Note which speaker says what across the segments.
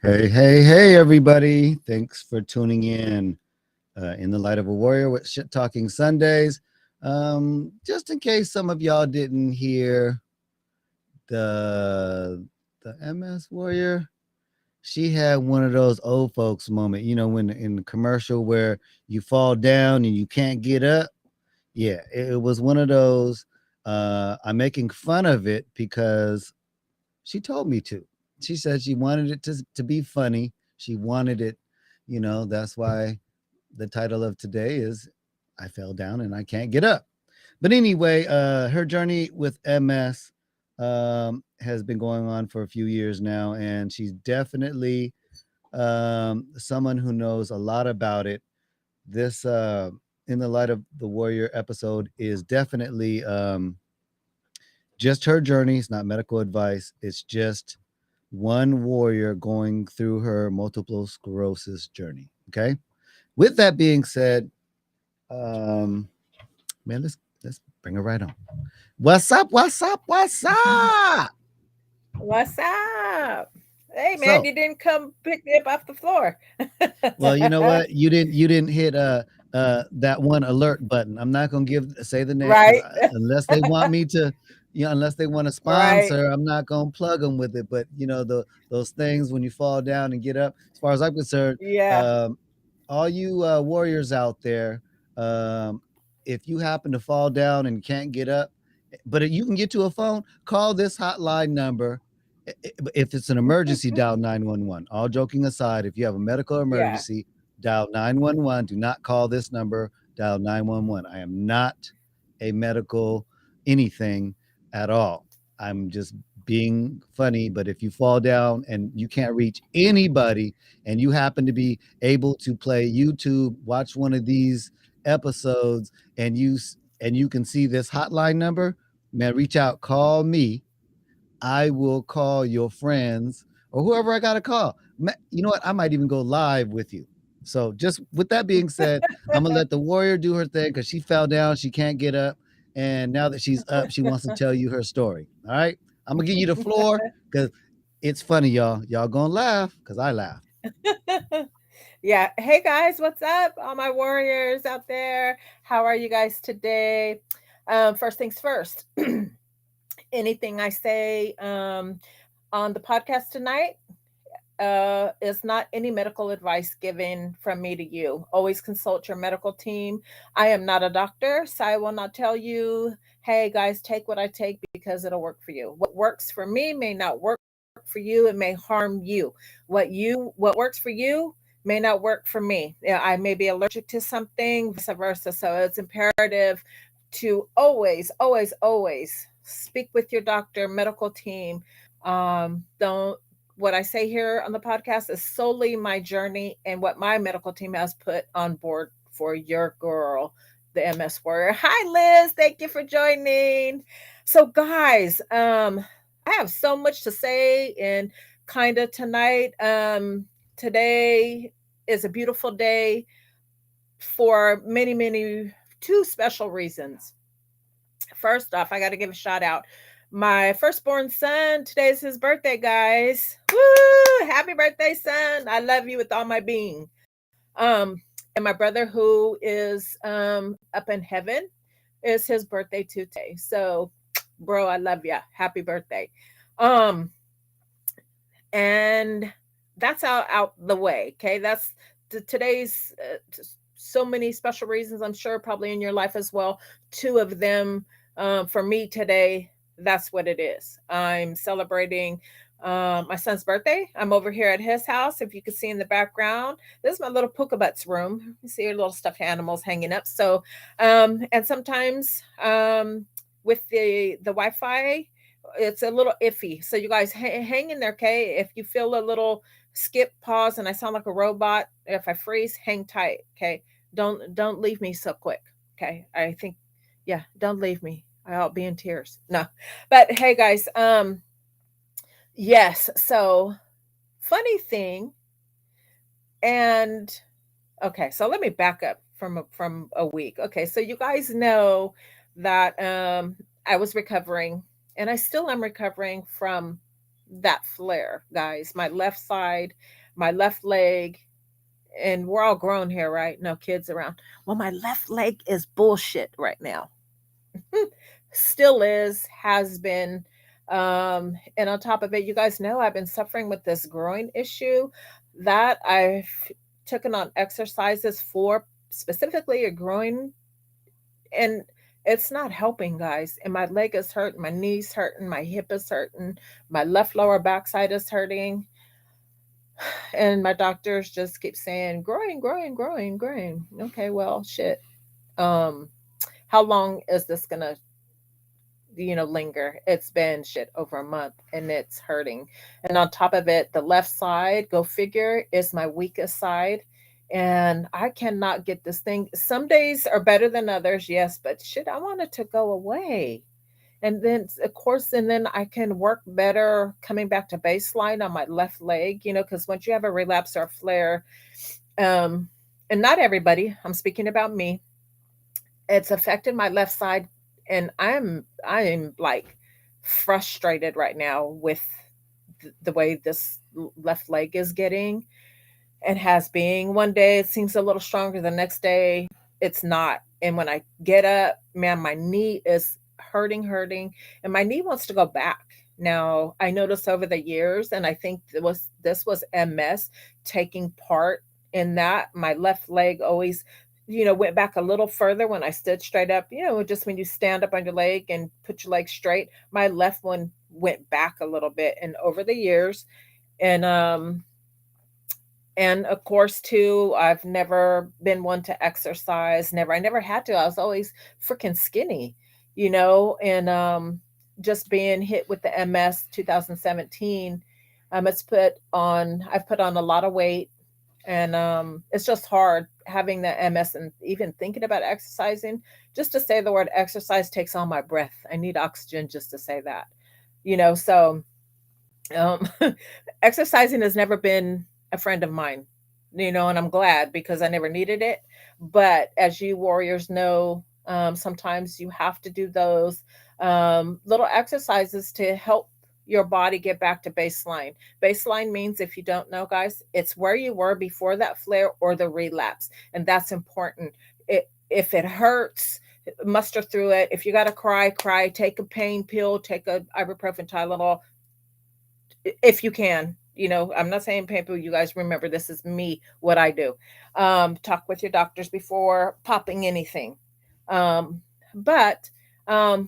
Speaker 1: Hey, hey, hey, everybody. Thanks for tuning in the Light of a Warrior with Shit Talking Sundays. Just in case some of y'all didn't hear the the MS Warrior, she had one of those old folks moment, when in the commercial where you fall down and you can't get up. Yeah, it was one of those. I'm making fun of it because she told me to. She said she wanted it to be funny. She wanted it, that's why the title of today is I fell down and I can't get up. But anyway, her journey with MS has been going on for a few years now, and she's definitely someone who knows a lot about it. This In the Light of the Warrior episode is definitely just her journey. It's not medical advice. It's just one warrior going through her multiple sclerosis journey. Okay. With that being said, um, man, let's bring her right on. What's up? What's up? What's up?
Speaker 2: What's up? Hey man,
Speaker 1: So,
Speaker 2: you didn't come pick me up off the floor.
Speaker 1: well, you know what? You didn't hit that one alert button. I'm not gonna give say the name because
Speaker 2: Right,
Speaker 1: unless they want me to, unless they want to
Speaker 2: right.
Speaker 1: sponsor, I'm not gonna plug them with it. But those things when you fall down and get up. As far as I'm concerned,
Speaker 2: Yeah,
Speaker 1: um, all you warriors out there, um, if you happen to fall down and can't get up, but you can get to a phone, call this hotline number. If it's an emergency, dial 911. All joking aside, if you have a medical
Speaker 2: yeah.
Speaker 1: emergency, dial 911. Do not call this number, dial 911. I am not a medical anything at all. I'm just being funny, but if you fall down and you can't reach anybody and you happen to be able to play YouTube, watch one of these episodes and you can see this hotline number, man, reach out, call me. I will call your friends or whoever I got to call. You know what? I might even go live with you. So, just with that being said, I'm gonna let the warrior do her thing because she fell down, she can't get up, and now that she's up, she wants to tell you her story. All right, I'm gonna give you the floor because it's funny, y'all. Y'all gonna laugh because I laughed.
Speaker 2: Yeah. Hey guys, what's up? All my warriors out there. How are you guys today? First things first. Anything I say on the podcast tonight is not any medical advice given from me to you. Always consult your medical team. I am not a doctor, so I will not tell you, hey guys, take what I take because it'll work for you. What works for me may not work for you. It may harm you. What works for you may not work for me. Yeah, I may be allergic to something, vice versa. So it's imperative to always speak with your doctor, medical team. Don't What I say here on the podcast is solely my journey and what my medical team has put on board for your girl, the MS Warrior. Hi, Liz. Thank you for joining. So, guys, I have so much to say and kind of tonight. Today is a beautiful day for many, two special reasons. First off, I got to give a shout out. My firstborn son, today's his birthday, guys. Woo! Happy birthday, son. I love you with all my being. And my brother, who is up in heaven, is his birthday too today. So, bro, I love you. Happy birthday. Um, and that's out the way. Okay, that's today's so many special reasons. I'm sure probably in your life as well. Two of them for me today. That's what it is. I'm celebrating my son's birthday. I'm over here at his house. If you can see in the background, this is my little Pookabutt's room. You see your little stuffed animals hanging up. So, and sometimes with the Wi-Fi, it's a little iffy. So you guys hang in there, okay? If you feel a little skip, pause, and I sound like a robot, if I freeze, hang tight, okay? Don't leave me so quick, okay? I think, yeah, don't leave me. I'll be in tears. No, but hey, guys, yes. So funny thing, and okay, so let me back up from a week. Okay, so you guys know that I was recovering, and I still am recovering from that flare, guys. My left side, my left leg, and we're all grown here, right? No kids around. Well, my left leg is bullshit right now. Still is, has been. And on top of it, you guys know I've been suffering with this groin issue that I've taken on exercises for, specifically a groin, and it's not helping, guys. And my leg is hurting, my knees hurting, my hip is hurting, my left lower backside is hurting. And my doctors just keep saying, growing, growing, growing, growing. Okay, well, shit. Um, how long is this gonna, linger? It's been shit over a month and it's hurting. And on top of it, the left side, go figure, is my weakest side. And I cannot get this thing. Some days are better than others, yes, but shit, I want it to go away. And then, of course, and then I can work better coming back to baseline on my left leg, because once you have a relapse or a flare, um, and not everybody, I'm speaking about me, it's affected my left side. And I'm like frustrated right now with the way this left leg is getting and has been. One day it seems a little stronger, the next day it's not. And when I get up, man, my knee is hurting, and my knee wants to go back. Now, I noticed over the years, and I think this was MS taking part in that. My left leg always, went back a little further when I stood straight up. Just when you stand up on your leg and put your leg straight, my left one went back a little bit. And over the years, and of course, too, I've never been one to exercise. Never. I never had to. I was always freaking skinny, and just being hit with the MS 2017, I've put on a lot of weight, and it's just hard having the MS and even thinking about exercising. Just to say the word exercise takes all my breath. I need oxygen just to say that. So um, exercising has never been a friend of mine, and I'm glad because I never needed it. But as you warriors know, sometimes you have to do those little exercises to help your body get back to baseline. Baseline means, if you don't know, guys, it's where you were before that flare or the relapse. And that's important. If it hurts, muster through it. If you got to cry, cry. Take a pain pill, take a ibuprofen, Tylenol, if you can. I'm not saying people, you guys remember, this is me, what I do. Talk with your doctors before popping anything. But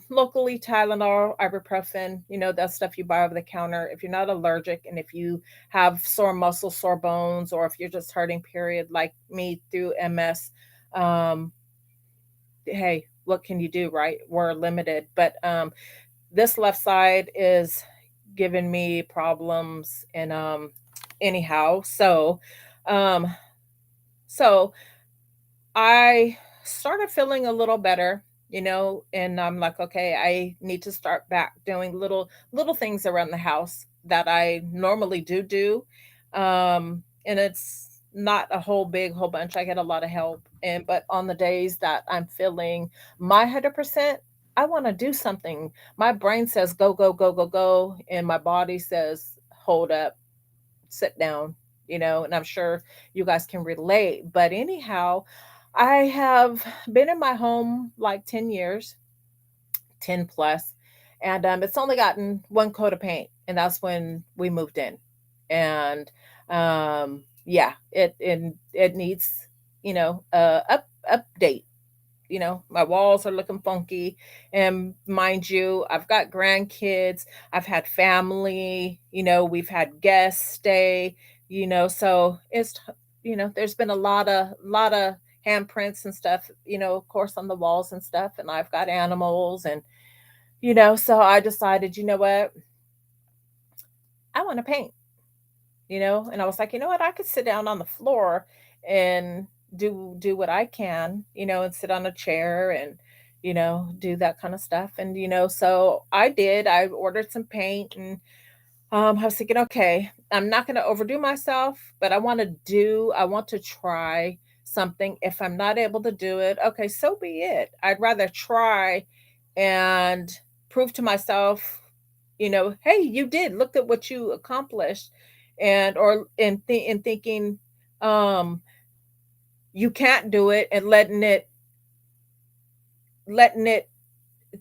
Speaker 2: locally, Tylenol, ibuprofen, that stuff you buy over the counter. If you're not allergic, and if you have sore muscles, sore bones, or if you're just hurting, period, like me through MS, um, hey, what can you do, right? We're limited. But this left side is giving me problems. And anyhow, um so I started feeling a little better, and I'm like, okay, I need to start back doing little things around the house that I normally do. And it's not a whole bunch. I get a lot of help. And but on the days that I'm feeling my 100%, I want to do something. My brain says go, go, go, go, go, and my body says hold up, sit down, and I'm sure you guys can relate. But anyhow, I have been in my home like 10 years, 10 plus, and it's only gotten one coat of paint, and that's when we moved in. And yeah, it needs, update. My walls are looking funky. And mind you, I've got grandkids, I've had family, we've had guests stay, so there's been a lot of handprints and stuff, of course, on the walls and stuff. And I've got animals, and so I decided, you know what, I want to paint, and I was like, you know what, I could sit down on the floor and do what I can, and sit on a chair and do that kind of stuff. And so I did. I ordered some paint, and I was thinking, okay, I'm not going to overdo myself, but I want to try something. If I'm not able to do it, okay, so be it. I'd rather try and prove to myself, hey, you did, look at what you accomplished. And or in thinking um you can't do it, and letting it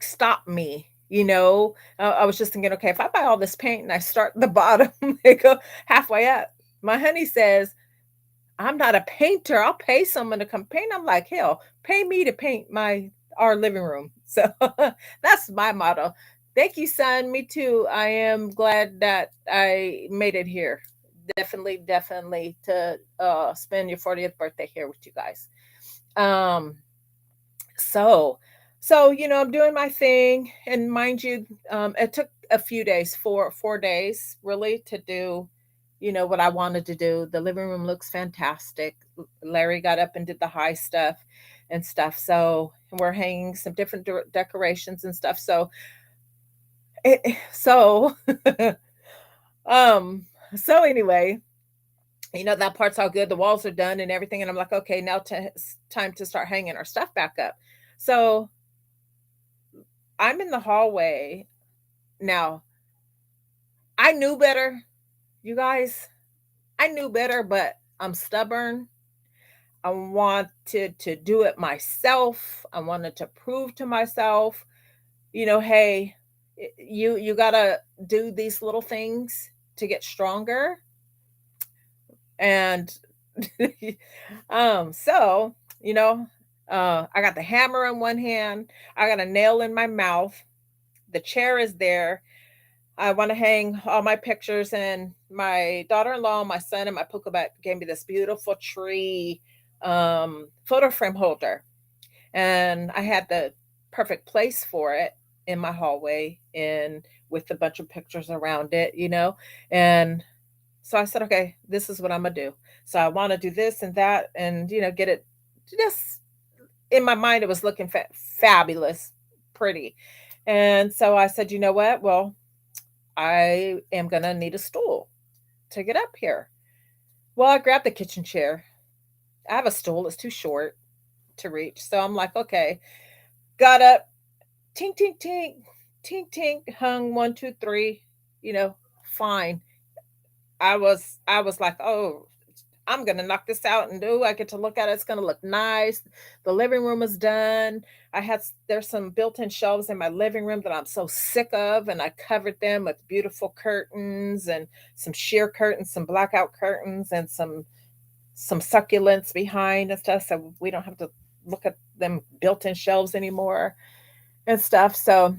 Speaker 2: stop me. I was just thinking, okay, if I buy all this paint and I start at the bottom and go halfway up, my honey says, I'm not a painter. I'll pay someone to come paint. I'm like, hell, pay me to paint our living room. So that's my motto. Thank you, son. Me too. I am glad that I made it here. Definitely, definitely to spend your 40th birthday here with you guys. Um, so I'm doing my thing, and mind you, it took a few days, 4 days really, to do what I wanted to do. The living room looks fantastic. Larry got up and did the high stuff and stuff. So we're hanging some different decorations and stuff. So um so anyway, that part's all good. The walls are done and everything, and I'm like, okay, now it's time to start hanging our stuff back up. So I'm in the hallway now. I knew better, you guys. I knew better, but I'm stubborn. I wanted to do it myself. I wanted to prove to myself, hey, you gotta do these little things to get stronger. And so, I got the hammer in one hand, I got a nail in my mouth, the chair is there. I want to hang all my pictures, and my daughter-in-law, my son, and my Pokemon gave me this beautiful tree photo frame holder, and I had the perfect place for it in my hallway, and with a bunch of pictures around it, and so I said, okay, this is what I'm gonna do. So I want to do this and that, and get it just in my mind. It was looking fabulous, pretty, and so I said, you know what? Well, I am gonna need a stool to get up here. Well, I grabbed the kitchen chair. I have a stool, it's too short to reach. So I'm like, okay, got up, tink, tink, tink, tink, tink, hung one, two, three, fine. I was like, oh, I'm gonna knock this out, and I get to look at it. It's gonna look nice. The living room is done. There's some built-in shelves in my living room that I'm so sick of, and I covered them with beautiful curtains and some sheer curtains, some blackout curtains, and some succulents behind and stuff, so we don't have to look at them built-in shelves anymore and stuff. So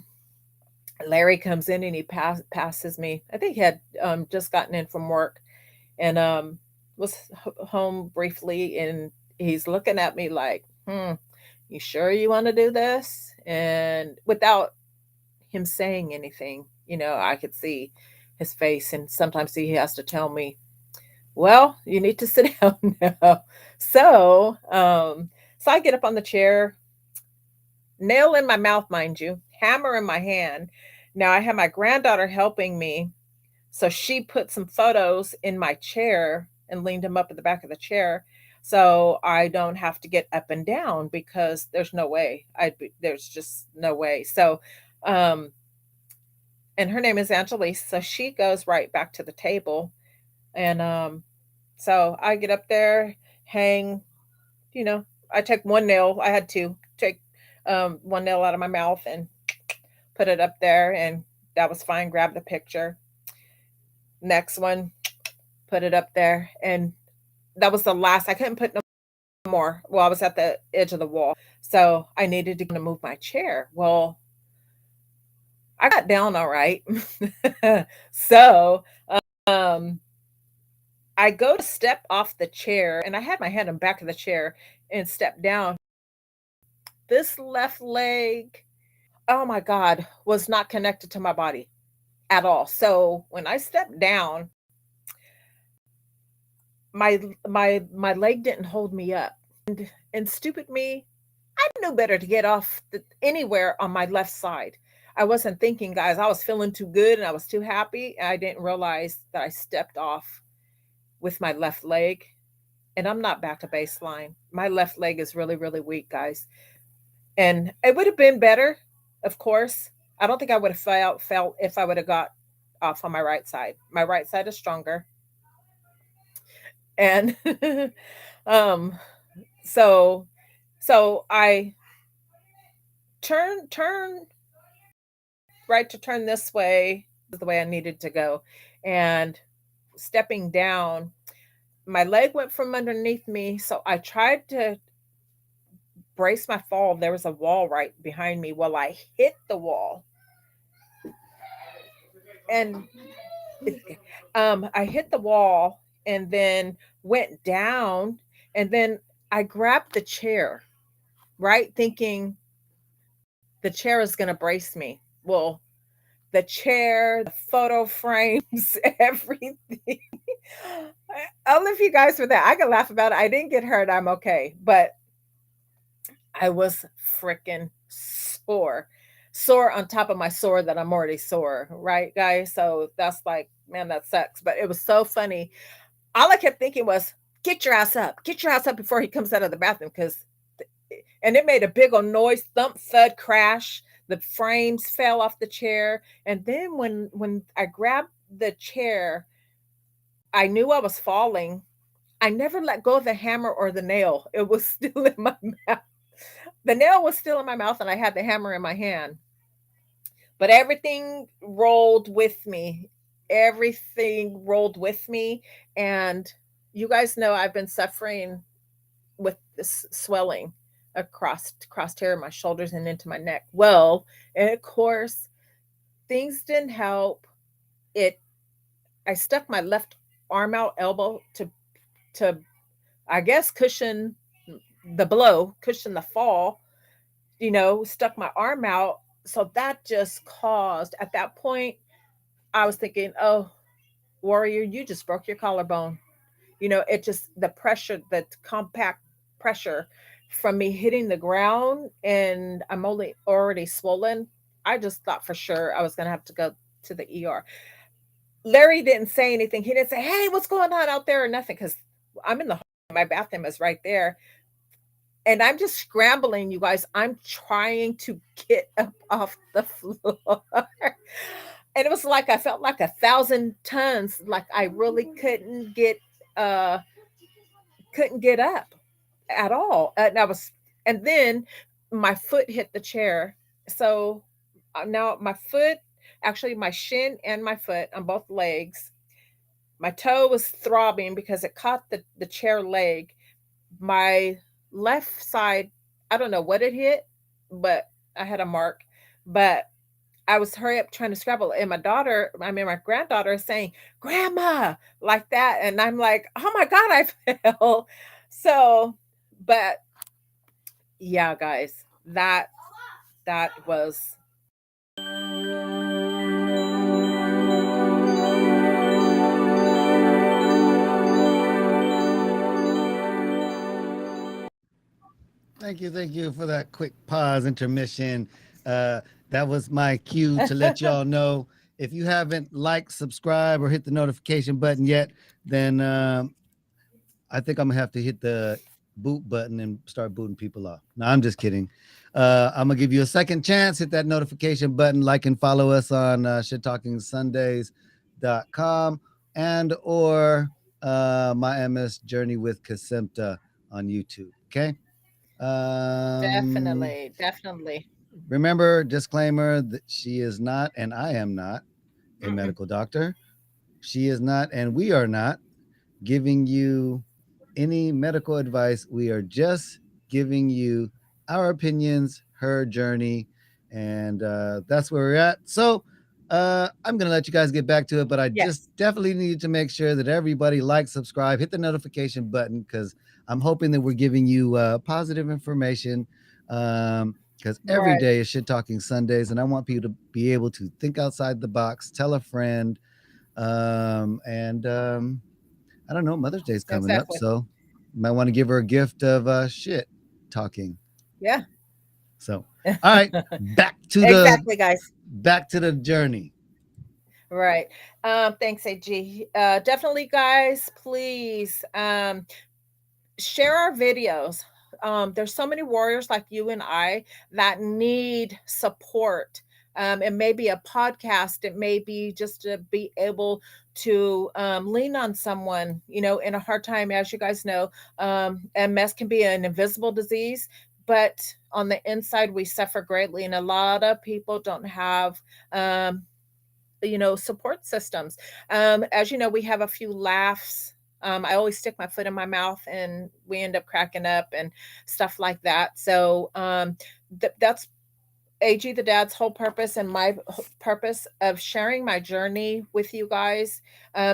Speaker 2: Larry comes in and he passes me. I think he had just gotten in from work, and was home briefly, and he's looking at me like, you sure you want to do this? And without him saying anything, I could see his face, and sometimes he has to tell me, well, you need to sit down now. So I get up on the chair, nail in my mouth, mind you, hammer in my hand. Now I have my granddaughter helping me, so she put some photos in my chair and leaned them up at the back of the chair, so I don't have to get up and down, because there's no way. There's just no way. So, um, and her name is Angelique, so she goes right back to the table, and so I get up there, hang, you know, I take one nail. I had to take one nail out of my mouth and put it up there, and that was fine. Grab the picture. Next one, put it up there, and that was the last. I couldn't put no more. Well, I was at the edge of the wall, so I needed to move my chair. Well, I got down all right. So um, I go to step off the chair, and I had my hand on the back of the chair and step down. This left leg, oh my God, was not connected to my body at all. So when I stepped down, my leg didn't hold me up. And stupid me, I knew better to get off anywhere on my left side. I wasn't thinking, guys. I was feeling too good and I was too happy. And I didn't realize that I stepped off with my left leg. And I'm not back to baseline. My left leg is really, really weak, guys. And it would have been better, of course. I don't think I would have felt if I would have got off on my right side. My right side is stronger. And um so I turn right to turn this way, is the way I needed to go. And stepping down, my leg went from underneath me, so I tried to brace my fall. There was a wall right behind me. Well, I hit the wall, and I hit the wall and then went down, and then I grabbed the chair, right, thinking the chair is going to brace me. Well, the chair, the photo frames, everything. I'll leave you guys with that. I can laugh about it. I didn't get hurt. I'm okay. But I was freaking sore. Sore on top of my sore that I'm already sore, right, guys? So that's like, man, that sucks. But it was so funny. All I kept thinking was, get your ass up before he comes out of the bathroom. And it made a big old noise, thump, thud, crash. The frames fell off the chair. And then when I grabbed the chair, I knew I was falling. I never let go of the hammer or the nail. It was still in my mouth. The nail was still in my mouth and I had the hammer in my hand. But everything rolled with me. Everything rolled with me. And you guys know I've been suffering with this swelling across here my shoulders and into my neck. Well, and of course, things didn't help. It I stuck my left arm out, elbow to I guess cushion the blow, cushion the fall, stuck my arm out. So that just caused, at that point, I was thinking, oh, warrior, you just broke your collarbone. It just, the pressure, the compact pressure from me hitting the ground, and I'm only already swollen. I just thought for sure I was going to have to go to the ER. Larry didn't say anything. He didn't say, hey, what's going on out there or nothing, because I'm in the home. My bathroom is right there. And I'm just scrambling, you guys. I'm trying to get up off the floor. And it was like I felt like 1,000 tons, like I really uh couldn't get up at all. And then my foot hit the chair. So now my foot, actually my shin and my foot on both legs, my toe was throbbing because it caught the chair leg. My left side, I don't know what it hit, but I had a mark. But I was hurry up trying to scrabble. And my granddaughter is saying, Grandma, like that. And I'm like, oh my God, I fell. So, but yeah, guys, that was.
Speaker 1: Thank you for that quick pause intermission. That was my cue to let y'all know, if you haven't liked, subscribe, or hit the notification button yet, then I think I'm gonna have to hit the boot button and start booting people off. No, I'm just kidding. I'm gonna give you a second chance. Hit that notification button, like and follow us on shittalkingsundays.com and or my MS Journey with Kasimta on YouTube. Okay.
Speaker 2: Definitely.
Speaker 1: Remember, disclaimer, that she is not, and I am not a medical doctor. She is not, and we are not giving you any medical advice. We are just giving you our opinions, her journey, and that's where we're at. So I'm going to let you guys get back to it, but I
Speaker 2: Yes.
Speaker 1: just definitely need to make sure that everybody likes, subscribe, hit the notification button, because I'm hoping that we're giving you positive information. Because every
Speaker 2: Right.
Speaker 1: day is Shit Talking Sundays, and I want people to be able to think outside the box, tell a friend, and I don't know, Mother's Day's coming up,
Speaker 2: Exactly.
Speaker 1: so you might want to give her a gift of shit talking.
Speaker 2: Yeah.
Speaker 1: So, all right,
Speaker 2: Exactly, guys.
Speaker 1: back to the journey.
Speaker 2: Right. Thanks, AG. Definitely, guys, please share our videos. There's so many warriors like you and I that need support. It may be a podcast. It may be just to be able to lean on someone, in a hard time. As you guys know, MS can be an invisible disease, but on the inside, we suffer greatly. And a lot of people don't have, support systems. As you know, we have a few laughs. I always stick my foot in my mouth and we end up cracking up and stuff like that. So that's AG the Dad's whole purpose, and my purpose of sharing my journey with you guys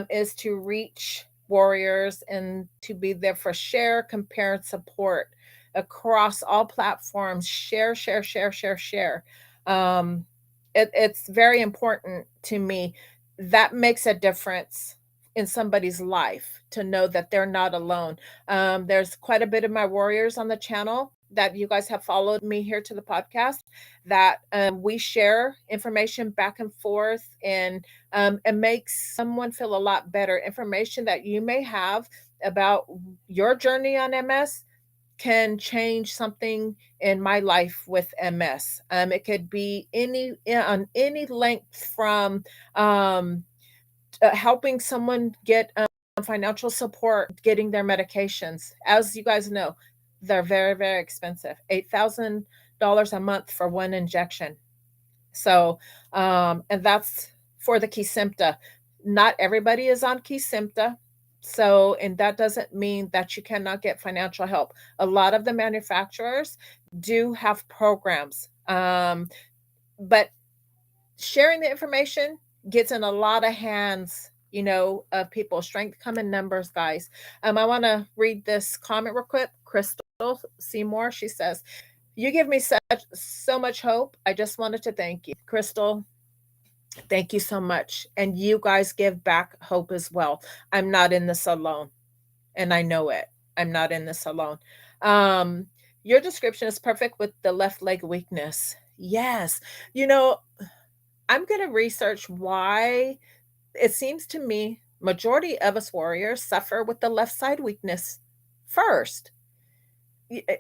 Speaker 2: is to reach warriors and to be there for share, compare, and support across all platforms. Share, share, share, share, share. Um, it's very important to me. That makes a difference in somebody's life to know that they're not alone. There's quite a bit of my warriors on the channel that you guys have followed me here to the podcast, that we share information back and forth, and it makes someone feel a lot better. Information that you may have about your journey on MS can change something in my life with MS. It could be on any length from helping someone get financial support, getting their medications. As you guys know, they're very, very expensive. $8,000 a month for one injection. So, and that's for the Kesimpta. Not everybody is on Kesimpta. So, and that doesn't mean that you cannot get financial help. A lot of the manufacturers do have programs. But sharing the information gets in a lot of hands, of people. Strength come in numbers, guys. I want to read this comment real quick. Crystal Seymour, she says, "You give me so much hope. I just wanted to thank you." Crystal, thank you so much. And you guys give back hope as well. I'm not in this alone. And I know it. I'm not in this alone. Your description is perfect with the left leg weakness. Yes. I'm going to research why it seems to me majority of us warriors suffer with the left side weakness first.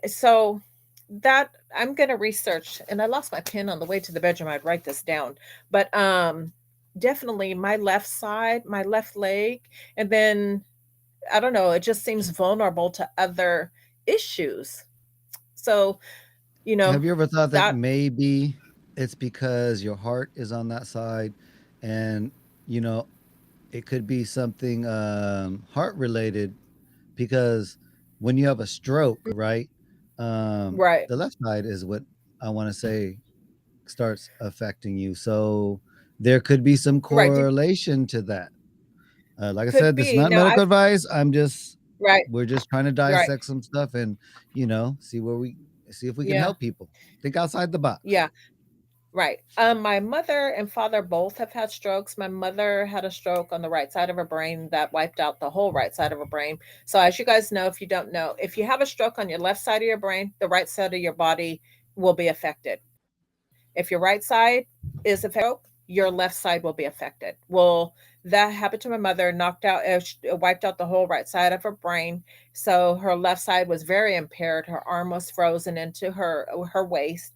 Speaker 2: So that I'm going to research, and I lost my pen on the way to the bedroom. I'd write this down, but definitely my left side, my left leg, and then I don't know, it just seems vulnerable to other issues. So,
Speaker 1: Have you ever thought that
Speaker 2: that
Speaker 1: maybe it's because your heart is on that side, and you know it could be something heart related, because when you have a stroke, right?
Speaker 2: right
Speaker 1: The left side is what I want to say starts affecting you. So there could be some
Speaker 2: right
Speaker 1: correlation to that. Like I
Speaker 2: could
Speaker 1: said, this is
Speaker 2: be.
Speaker 1: not
Speaker 2: Now I
Speaker 1: medical advice.
Speaker 2: right
Speaker 1: We're just trying to
Speaker 2: right
Speaker 1: dissect some stuff and see if we can
Speaker 2: yeah
Speaker 1: help people. Think outside the box.
Speaker 2: yeah. Right. My mother and father both have had strokes. My mother had a stroke on the right side of her brain that wiped out the whole right side of her brain. So, as you guys know, if you don't know, if you have a stroke on your left side of your brain, the right side of your body will be affected. If your right side is affected, your left side will be affected. Well, that happened to my mother, wiped out the whole right side of her brain. So her left side was very impaired. Her arm was frozen into her waist.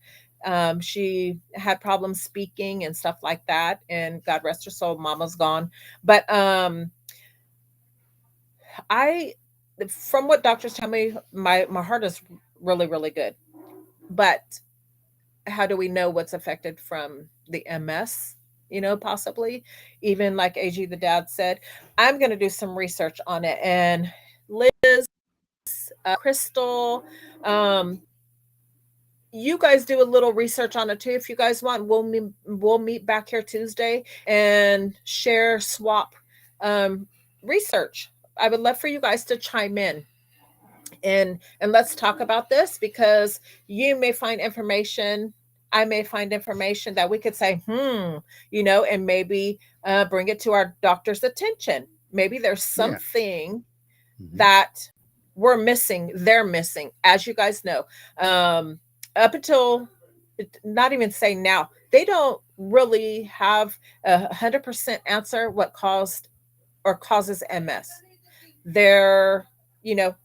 Speaker 2: She had problems speaking and stuff like that. And God rest her soul, mama's gone. But I, from what doctors tell me, my heart is really, really good. But how do we know what's affected from the MS? Possibly, even like AG the Dad said, I'm going to do some research on it. And Liz, Crystal, um, you guys do a little research on it too. If you guys want, we'll meet back here Tuesday and swap research. I would love for you guys to chime in and let's talk about this, because you may find information, I may find information that we could say and maybe bring it to our doctor's attention. Maybe there's
Speaker 1: Yeah.
Speaker 2: something
Speaker 1: Mhm.
Speaker 2: that they're missing. As you guys know, up until, not even saying now, they don't really have 100% answer what caused or causes MS. Their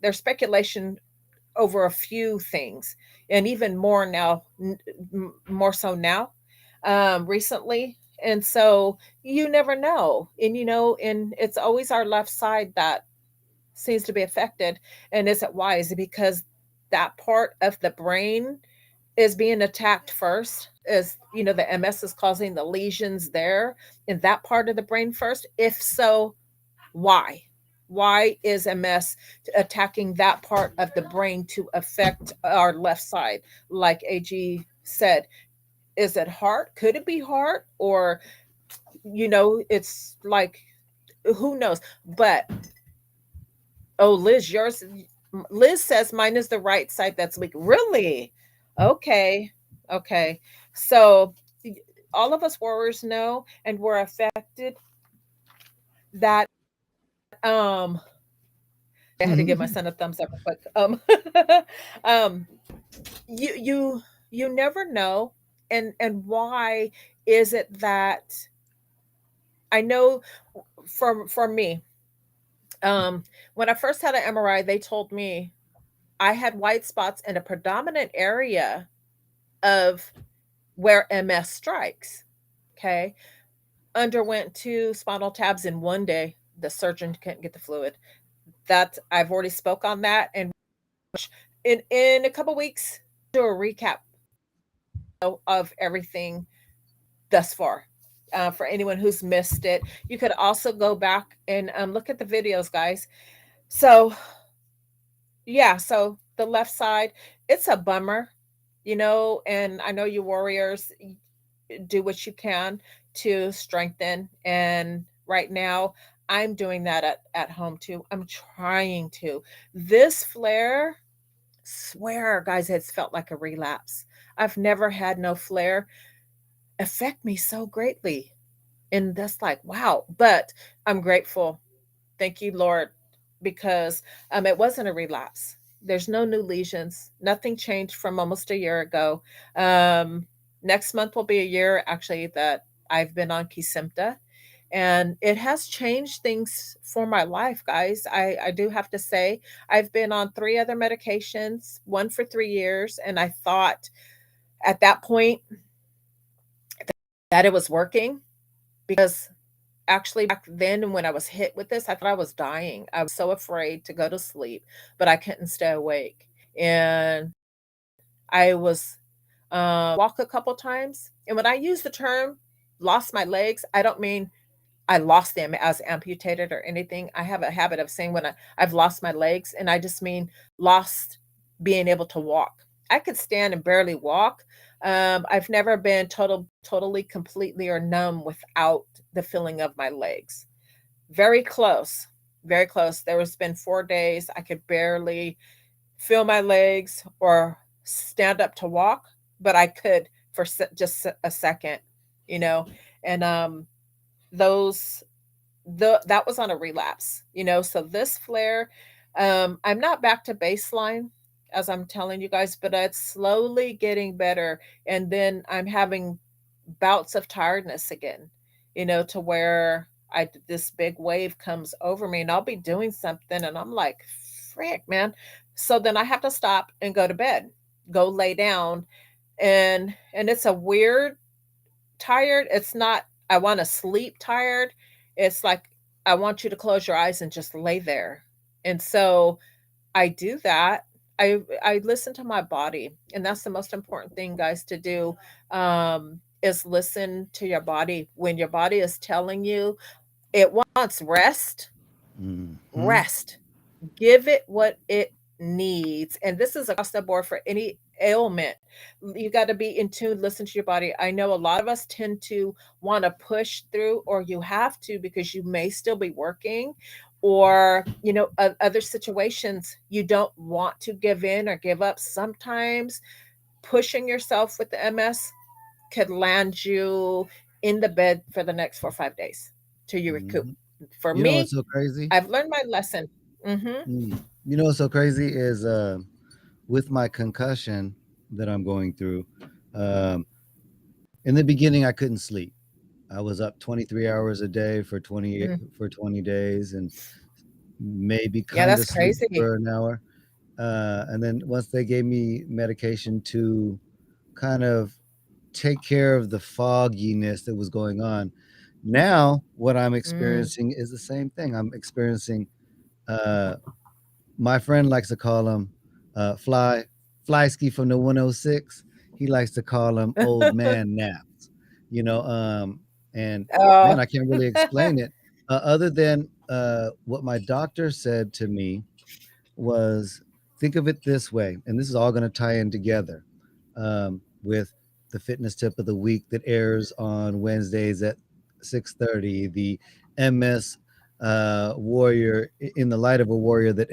Speaker 2: their speculation over a few things, and even more now, more so now. recently. And so you never know. And, and it's always our left side that seems to be affected. And is it wise? Because that part of the brain is being attacked first, is, the MS is causing the lesions there in that part of the brain first. If so, why? Why is MS attacking that part of the brain to affect our left side? Like AG said, is it heart? Could it be heart? Or, it's like, who knows? But, oh, Liz says mine is the right side that's weak. Really? Okay. Okay. So all of us warriors know, and we're affected, that I had to give my son a thumbs up real quick. Um you you never know. And why is it that, I know, for me, when I first had an MRI, they told me I had white spots in a predominant area of where MS strikes. Okay. Underwent 2 spinal tabs in one day. The surgeon couldn't get the fluid. That I've already spoke on that. And in a couple weeks, do a recap of everything thus far. For anyone who's missed it, you could also go back and look at the videos, guys. So yeah, so the left side, it's a bummer, and I know you warriors do what you can to strengthen. And right now, I'm doing that at home too. I'm trying to. This flare, swear, guys, it's felt like a relapse. I've never had no flare affect me so greatly. And that's like, wow. But I'm grateful. Thank you, Lord, because it wasn't a relapse. There's no new lesions. Nothing changed from almost a year ago. Um, Next month will be a year, actually, that I've been on Kesimpta, and it has changed things for my life, guys. I do have to say, I've been on 3 other medications, one for 3 years, and I thought at that point that it was working, because actually back then when I was hit with this, I thought I was dying. I was so afraid to go to sleep, but I couldn't stay awake. And I was walk a couple times. And when I use the term lost my legs, I don't mean I lost them as amputated or anything. I have a habit of saying when I've lost my legs, and I just mean lost being able to walk. I could stand and barely walk. I've never been totally, completely, or numb without the feeling of my legs. Very close, very close. There has been 4 days I could barely feel my legs or stand up to walk, but I could for just a second, you know. And those that was on a relapse, so this flare, I'm not back to baseline, as I'm telling you guys, but it's slowly getting better. And then I'm having bouts of tiredness again, to where I this big wave comes over me, and I'll be doing something and I'm like, frick, man. So then I have to stop and go to bed, go lay down. And it's a weird tired. It's not I want to sleep tired. It's like I want you to close your eyes and just lay there. And so I do that. I listen to my body, and that's the most important thing, guys, to do. Is listen to your body. When your body is telling you it wants rest,
Speaker 1: Mhm.
Speaker 2: rest. Give it what it needs. And this is across the board for any ailment. You got to be in tune, listen to your body. I know a lot of us tend to want to push through, or you have to because you may still be working, or, other situations you don't want to give in or give up. Sometimes pushing yourself with the MS could land you in the bed for the next 4 or 5 days till you recoup.
Speaker 1: Mhm.
Speaker 2: For
Speaker 1: You know what's
Speaker 2: me,
Speaker 1: so crazy?
Speaker 2: I've learned my lesson. Hmm.
Speaker 1: You know what's so crazy is with my concussion that I'm going through. Um, in the beginning, I couldn't sleep. I was up 23 hours a day for 20 days, and maybe
Speaker 2: Yeah,
Speaker 1: kind
Speaker 2: that's
Speaker 1: of sleep
Speaker 2: crazy.
Speaker 1: for an hour. And then once they gave me medication to kind of take care of the fogginess that was going on. Now, what I'm
Speaker 2: Mm.
Speaker 1: experiencing is the same thing. I'm experiencing, uh, my friend likes to call him Fly Ski from the 106. He likes to call him old man naps, you know. And man,
Speaker 2: Oh.
Speaker 1: I can't really explain it other than what my doctor said to me was, think of it this way, and this is all going to tie in together with the fitness tip of the week that airs on Wednesdays at 6:30, the MS Warrior in the Light of a Warrior that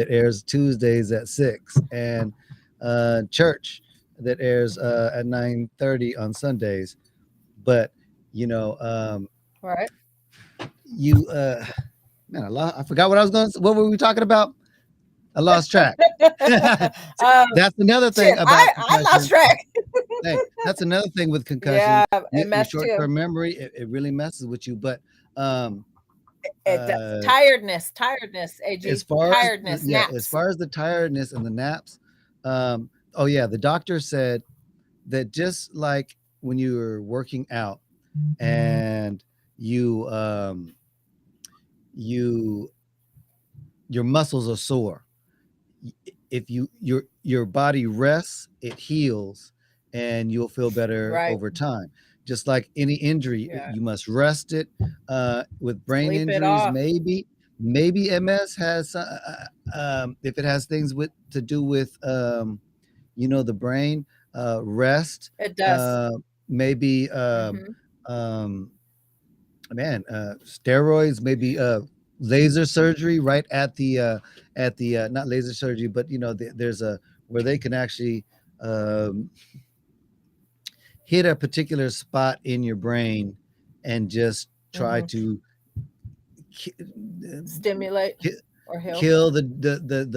Speaker 1: airs Tuesdays at 6, and Church that airs at 9:30 on Sundays. But you know,
Speaker 2: Right.
Speaker 1: you man, I forgot what I was going. What were we talking about? I lost track.
Speaker 2: um,
Speaker 1: That's another thing
Speaker 2: Shit,
Speaker 1: about
Speaker 2: I lost
Speaker 1: concussion.
Speaker 2: track.
Speaker 1: Hey, that's another thing with
Speaker 2: Yeah,
Speaker 1: concussions.
Speaker 2: it
Speaker 1: Your
Speaker 2: messed too.
Speaker 1: short-term memory, it really messes with you. But um,
Speaker 2: It does.
Speaker 1: uh,
Speaker 2: Tiredness,
Speaker 1: as
Speaker 2: AG,
Speaker 1: far as
Speaker 2: tiredness,
Speaker 1: as
Speaker 2: naps.
Speaker 1: far as the tiredness and the naps, oh yeah, the doctor said that just like when you're working out and you you your muscles are sore, if your body rests, it heals, and you'll feel better
Speaker 2: Right.
Speaker 1: over time. Just like any injury,
Speaker 2: Yeah.
Speaker 1: you must rest it. With brain
Speaker 2: Sleep it
Speaker 1: injuries,
Speaker 2: off.
Speaker 1: maybe MS has if it has things with to do with the brain, rest,
Speaker 2: It does.
Speaker 1: uh, maybe
Speaker 2: Mhm.
Speaker 1: um, man, steroids, maybe laser surgery right at the not laser surgery, but there's a where they can actually um, hit a particular spot in your brain and just try
Speaker 2: Mhm.
Speaker 1: to
Speaker 2: Stimulate
Speaker 1: ki-
Speaker 2: or heal.
Speaker 1: kill the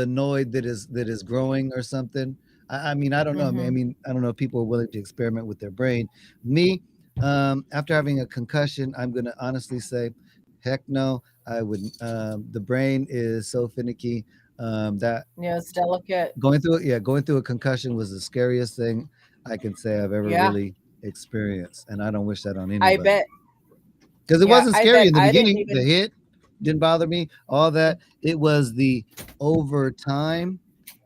Speaker 1: noid that is growing or something. I mean, I don't know.
Speaker 2: Mhm.
Speaker 1: I don't know if people are willing to experiment with their brain. Me, after having a concussion, I'm gonna honestly say, heck no. I would. The brain is so finicky that
Speaker 2: Yeah, it's delicate.
Speaker 1: going through a concussion was the scariest thing I can say I've ever
Speaker 2: Yeah,
Speaker 1: really experienced, and I don't wish that on
Speaker 2: I
Speaker 1: anybody.
Speaker 2: bet.
Speaker 1: Because it
Speaker 2: Yeah,
Speaker 1: wasn't
Speaker 2: I
Speaker 1: scary
Speaker 2: bet
Speaker 1: in the
Speaker 2: I didn't
Speaker 1: beginning. The
Speaker 2: even.
Speaker 1: hit didn't bother me. All that, it was the over time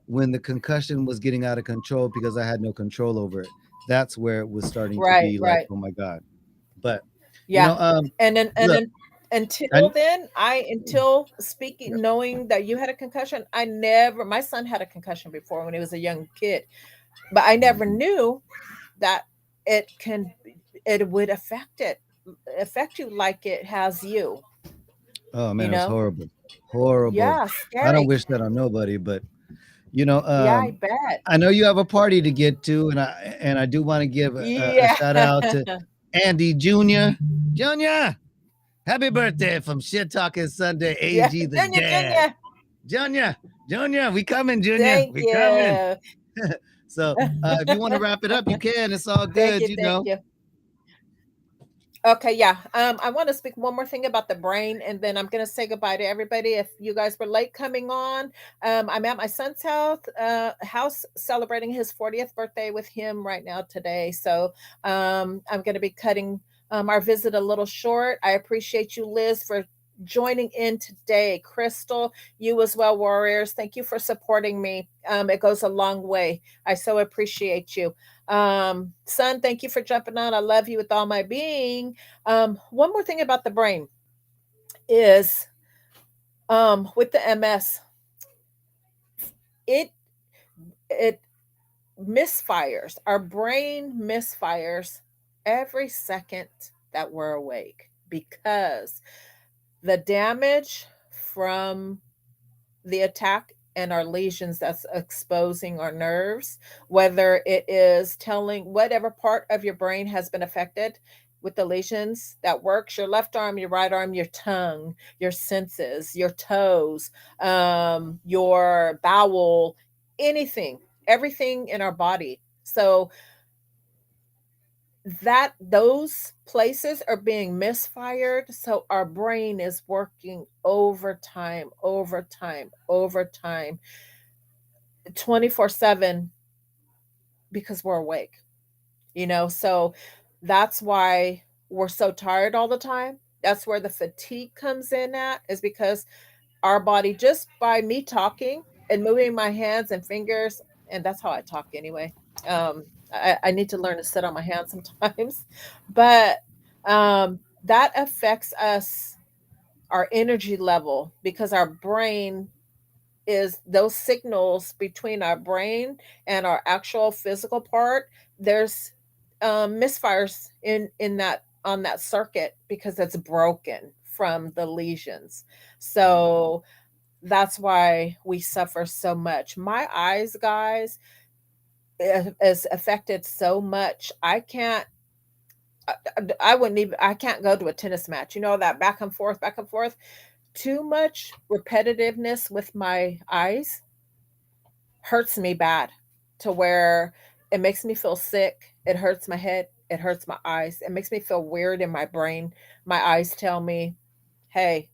Speaker 1: when the concussion was getting out of control because I had no control over it. That's where it was starting to
Speaker 2: Right,
Speaker 1: be like,
Speaker 2: right.
Speaker 1: oh my god. But you
Speaker 2: Yeah.
Speaker 1: know,
Speaker 2: And
Speaker 1: look,
Speaker 2: then until
Speaker 1: I
Speaker 2: then, until speaking knowing that you had a concussion, my son had a concussion before when he was a young kid, but I never
Speaker 1: Mhm.
Speaker 2: knew that it can it would affect you like it has you,
Speaker 1: Oh
Speaker 2: you
Speaker 1: man, it was
Speaker 2: know?
Speaker 1: horrible, horrible.
Speaker 2: Yeah,
Speaker 1: I don't
Speaker 2: scary.
Speaker 1: wish that on nobody, but you know,
Speaker 2: Yeah, I bet.
Speaker 1: I know you have a party to get to, and I do want to give a
Speaker 2: Yeah.
Speaker 1: shout out to Andy Jr. Junior, happy birthday from Shit Talking Sunday,
Speaker 2: Yeah.
Speaker 1: AG the
Speaker 2: Junior,
Speaker 1: dad.
Speaker 2: Junior.
Speaker 1: Junior, Junior, we coming, Junior,
Speaker 2: Thank
Speaker 1: we coming.
Speaker 2: you.
Speaker 1: So if you want to wrap it up, you can. It's all
Speaker 2: Thank
Speaker 1: good,
Speaker 2: you,
Speaker 1: you
Speaker 2: thank
Speaker 1: know.
Speaker 2: you. Okay, yeah. I want to speak one more thing about the brain, and then I'm gonna say goodbye to everybody. If you guys were late coming on, I'm at my son's house celebrating his 40th birthday with him right now today. So I'm gonna be cutting our visit a little short. I appreciate you, Liz, for joining in today. Crystal, you as well, warriors. Thank you for supporting me. It goes a long way. I so appreciate you. Son, thank you for jumping on. I love you with all my being. One more thing about the brain is with the MS, it it misfires. Our brain misfires every second that we're awake because the damage from the attack and our lesions that's exposing our nerves, whether it is telling whatever part of your brain has been affected with the lesions that works your left arm, your right arm, your tongue, your senses, your toes, your bowel, anything, everything in our body. So that those places are being misfired, so our brain is working overtime, overtime, overtime, 24/7 because we're awake. So that's why we're so tired all the time. That's where the fatigue comes in at, is because our body, just by me talking and moving my hands and fingers, and that's how I talk anyway. I need to learn to sit on my hands sometimes, but that affects us, our energy level, because our brain is those signals between our brain and our actual physical part. There's misfires in that, on that circuit, because it's broken from the lesions. So that's why we suffer so much. My eyes, guys, is affected so much. I wouldn't even, I can't go to a tennis match. That back and forth. Too much repetitiveness with my eyes hurts me bad, to where it makes me feel sick. It hurts my head. It hurts my eyes. It makes me feel weird in my brain. My eyes tell me, hey,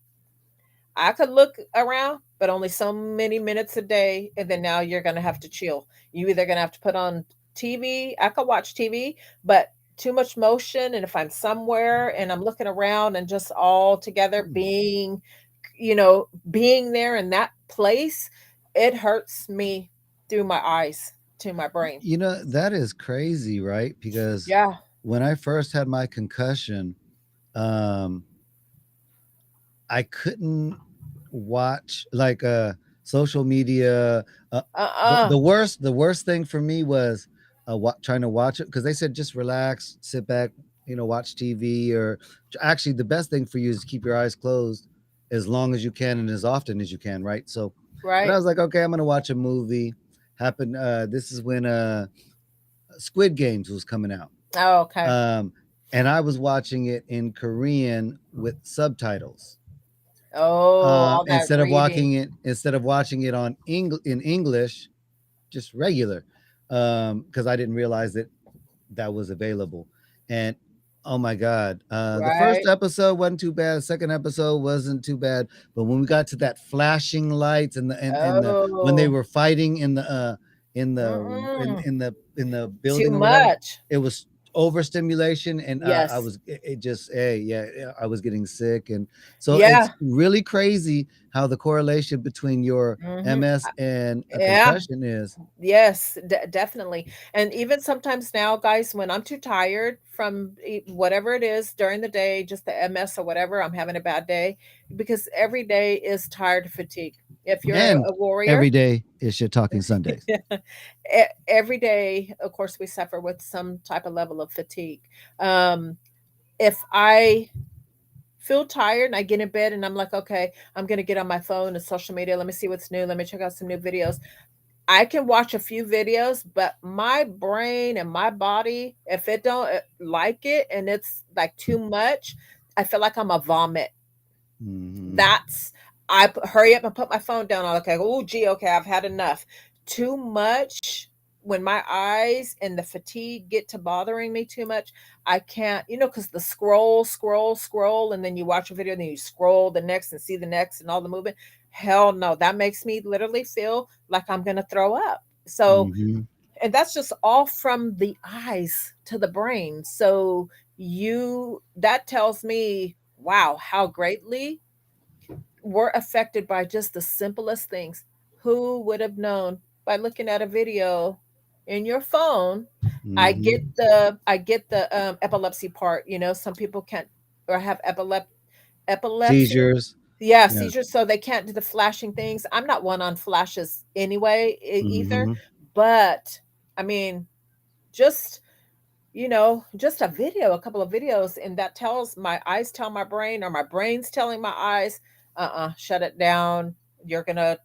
Speaker 2: I could look around, but only so many minutes a day. And then now you're going to have to chill. You either going to have to put on TV. I could watch TV, but too much motion. And if I'm somewhere and I'm looking around and just all together being there in that place, it hurts me through my eyes to my brain.
Speaker 1: That is crazy, right? Because
Speaker 2: Yeah.
Speaker 1: when I first had my concussion, um, I couldn't watch like social media. The
Speaker 2: Uh-uh.
Speaker 1: worst thing for me was trying to watch it, because they said just relax, sit back, watch TV. Or actually, the best thing for you is keep your eyes closed as long as you can and as often as you can, right? So, but I
Speaker 2: Right.
Speaker 1: was like, okay, I'm gonna watch a movie. Happened. This is when Squid Games was coming out.
Speaker 2: Oh, okay.
Speaker 1: Um, and I was watching it in Korean with subtitles,
Speaker 2: Oh, all that reading.
Speaker 1: instead of watching it in English, just regular, because I didn't realize that that was available. And oh my god, the first
Speaker 2: Right.
Speaker 1: episode wasn't too bad. The second episode wasn't too bad, but when we got to that flashing lights and the when they
Speaker 2: Oh.
Speaker 1: were fighting
Speaker 2: Mm-mm.
Speaker 1: in the
Speaker 2: Too
Speaker 1: building or whatever,
Speaker 2: much.
Speaker 1: it was overstimulation. And I
Speaker 2: Yes.
Speaker 1: was it just hey yeah, I was getting sick. And so it's
Speaker 2: Yeah.
Speaker 1: really crazy how the correlation between your
Speaker 2: Hmm.
Speaker 1: MS and a
Speaker 2: Yeah.
Speaker 1: concussion is.
Speaker 2: Yes, definitely. And even sometimes now, guys, when I'm too tired from whatever it is during the day, just the MS or whatever, I'm having a bad day, because every day is tired fatigue. If you're
Speaker 1: And
Speaker 2: a warrior,
Speaker 1: every day is Shit Talking Sundays.
Speaker 2: every day, of course, we suffer with some type of level of fatigue. Um, if I feel tired and I get in bed and I'm like, okay, I'm going to get on my phone and social media. Let me see what's new. Let me check out some new videos. I can watch a few videos, but my brain and my body, if it don't like it and it's like too much, I feel like I'm a vomit.
Speaker 1: Mhm.
Speaker 2: That's hurry up and put my phone down. I'm like, oh gee, okay, I've had enough. Too much, when my eyes and the fatigue get to bothering me too much, I can't, because the scroll, and then you watch a video and then you scroll the next and see the next and all the movement. Hell no, that makes me literally feel like I'm gonna throw up. So,
Speaker 1: Mhm.
Speaker 2: and that's just all from the eyes to the brain. So that tells me, wow, how greatly we're affected by just the simplest things. Who would have known by looking at a video in your phone?
Speaker 1: Mhm.
Speaker 2: I get the epilepsy part. Some people can't, or have epilepsy.
Speaker 1: Seizures.
Speaker 2: Yeah,
Speaker 1: Yeah.
Speaker 2: seizures, so they can't do the flashing things. I'm not one on flashes anyway, either.
Speaker 1: Mhm.
Speaker 2: But I mean, just just a couple of videos, and that tells my eyes, tell my brain, or my brain's telling my eyes, shut it down. You're gonna,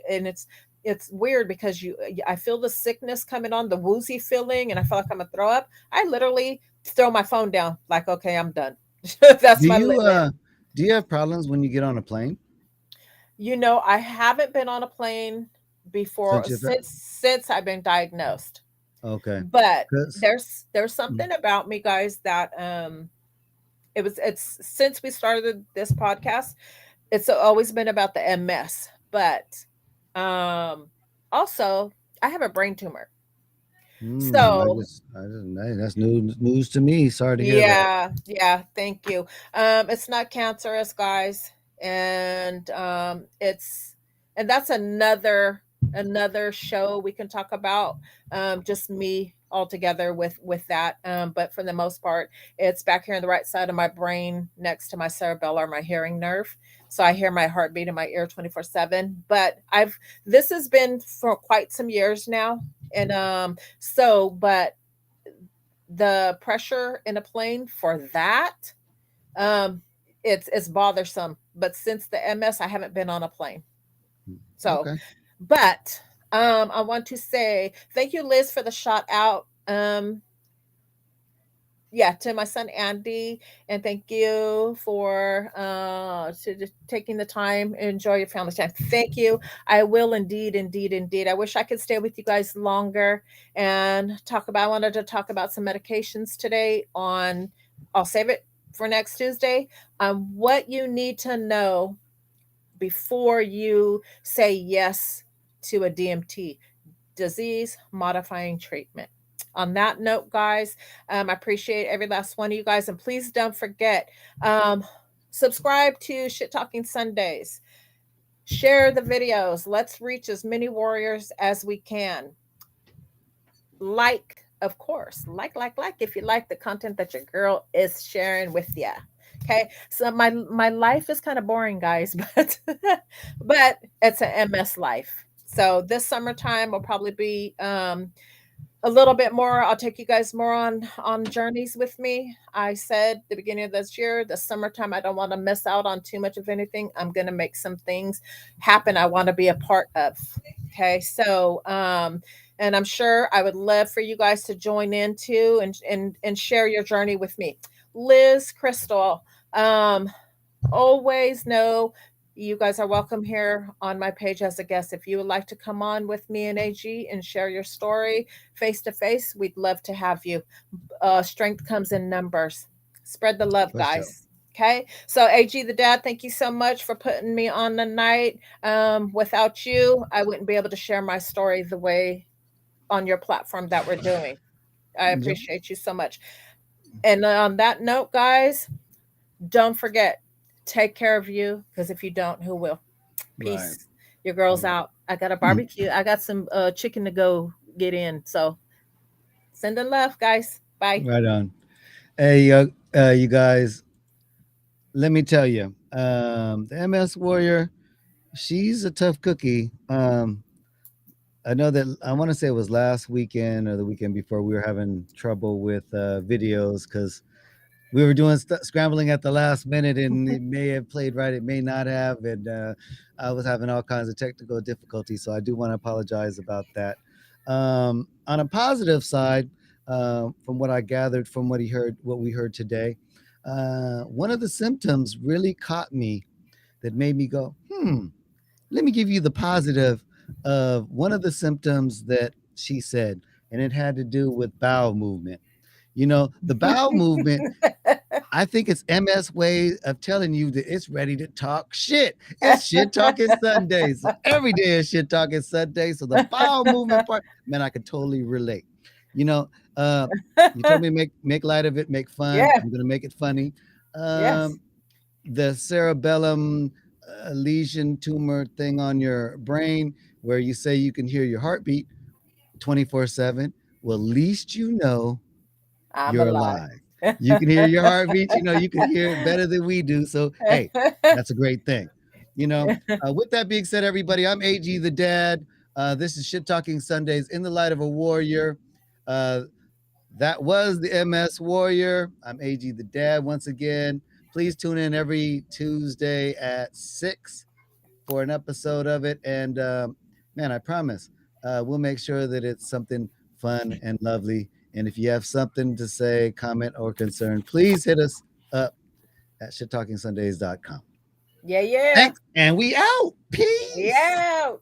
Speaker 2: and it's weird because I feel the sickness coming on, the woozy feeling, and I feel like I'm gonna throw up. I literally throw my phone down, like, okay, I'm done. That's
Speaker 1: Do
Speaker 2: my
Speaker 1: you
Speaker 2: limit.
Speaker 1: have problems when you get on a plane?
Speaker 2: I haven't been on a plane before
Speaker 1: Since you've
Speaker 2: since I've been diagnosed.
Speaker 1: okay.
Speaker 2: But
Speaker 1: 'Cause
Speaker 2: there's
Speaker 1: mm,
Speaker 2: something about me, guys, that it's since we started this podcast, it's always been about the MS. But um also, I have a brain tumor. So
Speaker 1: That's news to me. Sorry to hear that.
Speaker 2: yeah, thank you. It's not cancerous, guys, and and that's another show we can talk about. Just me altogether with that. But for the most part, it's back here on the right side of my brain, next to my cerebellar, my hearing nerve. So I hear my heartbeat in my ear 24/7. But this has been for quite some years now, and but the pressure in a plane for that, um it's bothersome, but since the MS I haven't been on a plane. So
Speaker 1: Okay.
Speaker 2: but I want to say thank you, Liz, for the shout out. Yeah, to my son Andy, and thank you for taking the time and enjoy your family time. Thank you. I will indeed. I wish I could stay with you guys longer and talk about. I wanted to talk about some medications today. I'll save it for next Tuesday. What you need to know before you say yes to a DMT, disease modifying treatment. On that note, guys, I appreciate every last one of you guys. And please don't forget, subscribe to Shit Talking Sundays. Share the videos. Let's reach as many warriors as we can. Like, of course, like, if you like the content that your girl is sharing with you. Okay, so my life is kind of boring, guys, but it's an MS life. So this summertime will probably be a little bit more. I'll take you guys more on journeys with me. I said the beginning of this year, the summertime, I don't want to miss out on too much of anything. I'm going to make some things happen I want to be a part of. Okay, so and I'm sure I would love for you guys to join in too, and share your journey with me. Liz, Crystal, always know you guys are welcome here on my page as a guest. If you would like to come on with me and AG and share your story face to face, we'd love to have you. Strength comes in numbers. Spread the love,
Speaker 1: For sure.
Speaker 2: guys. Okay. So AG the dad, thank you so much for putting me on the night. Without you, I wouldn't be able to share my story the way on your platform that we're doing. I
Speaker 1: Yep.
Speaker 2: appreciate you so much. And on that note, guys, don't forget, take care of you, because if you don't, who will?
Speaker 1: Right.
Speaker 2: Peace. Your girl's out. I got a barbecue. I got some chicken to go get in. So sending love, guys. Bye.
Speaker 1: Right on. Hey, you guys, let me tell you, the MS Warrior, she's a tough cookie. I know that I want to say it was last weekend or the weekend before we were having trouble with videos because we were doing scrambling at the last minute, and it may have played right, it may not have, and I was having all kinds of technical difficulties. So I do want to apologize about that. On a positive side, from what I gathered from what we heard today, one of the symptoms really caught me that made me go, let me give you the positive of one of the symptoms that she said, and it had to do with bowel movement. You know, the bowel movement, I think it's MS way of telling you that it's ready to talk shit. It's shit talking Sunday. So every day is shit talking Sunday. So the bowel movement part, man, I could totally relate. You know, you told me make light of it, make fun.
Speaker 2: Yeah.
Speaker 1: I'm gonna make it funny.
Speaker 2: Yes.
Speaker 1: The cerebellum lesion tumor thing on your brain, where you say you can hear your heartbeat 24/7. Well, at least you know
Speaker 2: I'm
Speaker 1: you're
Speaker 2: alive.
Speaker 1: alive. You can hear your heartbeat. You know, you can hear it better than we do. So, hey, that's a great thing. You know, with that being said, everybody, I'm AG the dad. This is Shit Talking Sundays in the Light of a Warrior. That was the MS Warrior. I'm AG the dad once again. Please tune in every Tuesday at 6 for an episode of it. And man, I promise we'll make sure that it's something fun and lovely. And if you have something to say, comment, or concern, please hit us up at shittalkingsundays.com.
Speaker 2: Yeah.
Speaker 1: Thanks. And we out. Peace.
Speaker 2: Yeah.